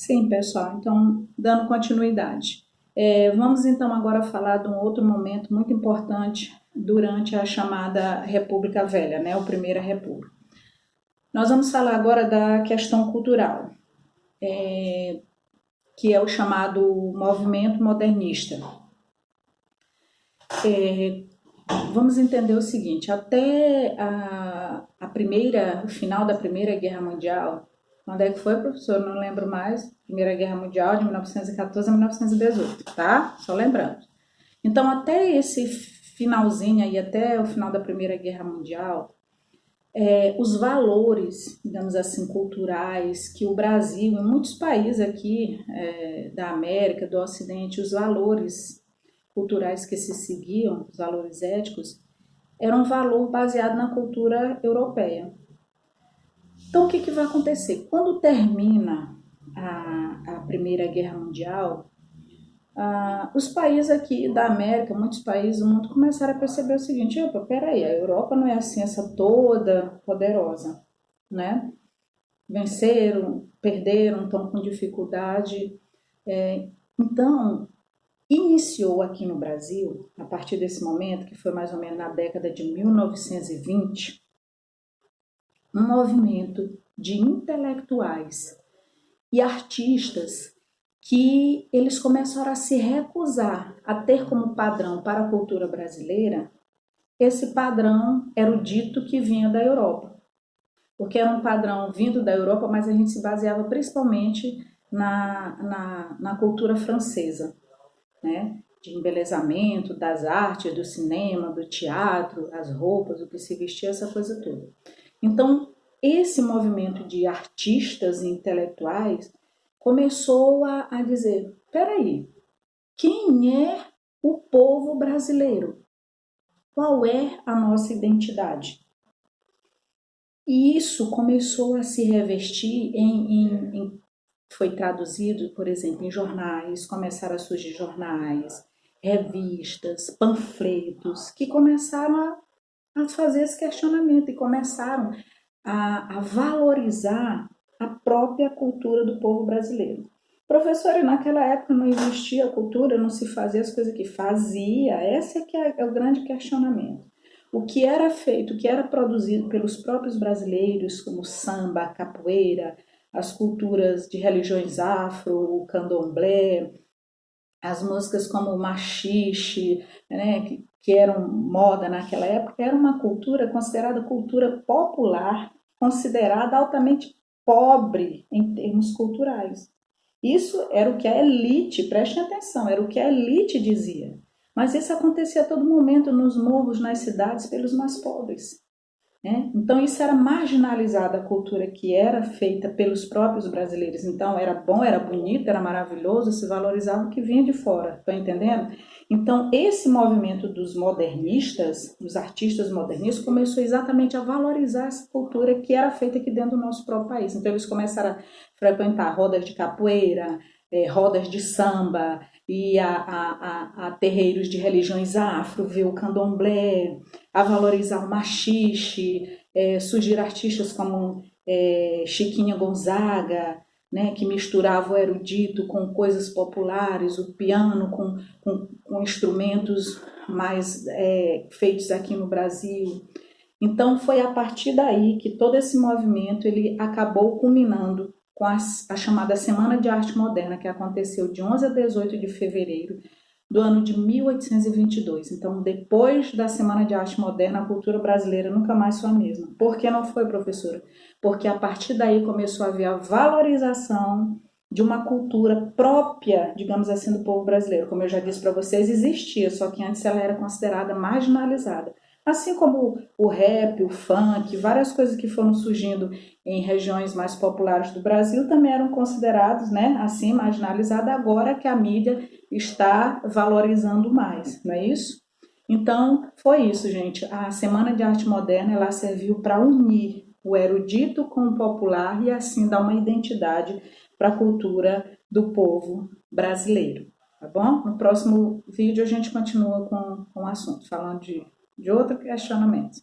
Sim, pessoal, então, dando continuidade. Vamos então agora falar de um outro momento muito importante durante a chamada República Velha, né, a Primeira República. Nós vamos falar agora da questão cultural, que é o chamado movimento modernista. Vamos entender o seguinte, até o final da Primeira Guerra Mundial, quando é que foi, professor? Não lembro mais. Primeira Guerra Mundial, de 1914 a 1918, tá? Só lembrando. Então, até esse finalzinho aí, até o final da Primeira Guerra Mundial, os valores, digamos assim, culturais, que o Brasil e muitos países aqui da América, do Ocidente, os valores culturais que se seguiam, os valores éticos, era um valor baseado na cultura europeia. Então, o que vai acontecer? Quando termina a Primeira Guerra Mundial, os países aqui da América, muitos países do mundo, começaram a perceber o seguinte: opa, peraí, a Europa não é assim essa toda poderosa, né? Venceram, perderam, estão com dificuldade. Então, iniciou aqui no Brasil, a partir desse momento, que foi mais ou menos na década de 1920, um movimento de intelectuais e artistas que eles começaram a se recusar a ter como padrão para a cultura brasileira. Esse padrão era o dito que vinha da Europa, porque era um padrão vindo da Europa, mas a gente se baseava principalmente na cultura francesa, né? De embelezamento, das artes, do cinema, do teatro, as roupas, o que se vestia, essa coisa toda. Então, esse movimento de artistas e intelectuais começou a dizer: peraí, quem é o povo brasileiro? Qual é a nossa identidade? E isso começou a se revestir foi traduzido, por exemplo, em jornais, começaram a surgir jornais, revistas, panfletos, que começaram a fazer esse questionamento e começaram a valorizar a própria cultura do povo brasileiro. Professor, e naquela época não existia cultura, não se fazia as coisas que fazia. Esse é que é o grande questionamento. O que era feito, o que era produzido pelos próprios brasileiros, como samba, capoeira, as culturas de religiões afro, o candomblé, as músicas como o machixe, né, que eram moda naquela época, era uma cultura considerada cultura popular, considerada altamente pobre em termos culturais. Isso era o que a elite, prestem atenção, era o que a elite dizia. Mas isso acontecia a todo momento nos morros, nas cidades, pelos mais pobres. Então isso era marginalizada, a cultura que era feita pelos próprios brasileiros. Então era bom, era bonito, era maravilhoso, se valorizava o que vinha de fora, estão entendendo? Então esse movimento dos modernistas, dos artistas modernistas, começou exatamente a valorizar essa cultura que era feita aqui dentro do nosso próprio país. Então eles começaram a frequentar rodas de capoeira, rodas de samba, e a terreiros de religiões afro, ver o candomblé, a valorizar o machixe, surgir artistas como Chiquinha Gonzaga, né, que misturava o erudito com coisas populares, o piano com instrumentos mais feitos aqui no Brasil. Então foi a partir daí que todo esse movimento ele acabou culminando com a chamada Semana de Arte Moderna, que aconteceu de 11 a 18 de fevereiro do ano de 1822. Então, depois da Semana de Arte Moderna, a cultura brasileira nunca mais foi a mesma. Por que não foi, professora? Porque a partir daí começou a haver a valorização de uma cultura própria, digamos assim, do povo brasileiro. Como eu já disse para vocês, existia, só que antes ela era considerada marginalizada. Assim como o rap, o funk, várias coisas que foram surgindo em regiões mais populares do Brasil também eram considerados, né, assim, marginalizadas, agora que a mídia está valorizando mais, não é isso? Então, foi isso, gente. A Semana de Arte Moderna, ela serviu para unir o erudito com o popular e assim dar uma identidade para a cultura do povo brasileiro, tá bom? No próximo vídeo a gente continua com o assunto, falando de outro questionamento.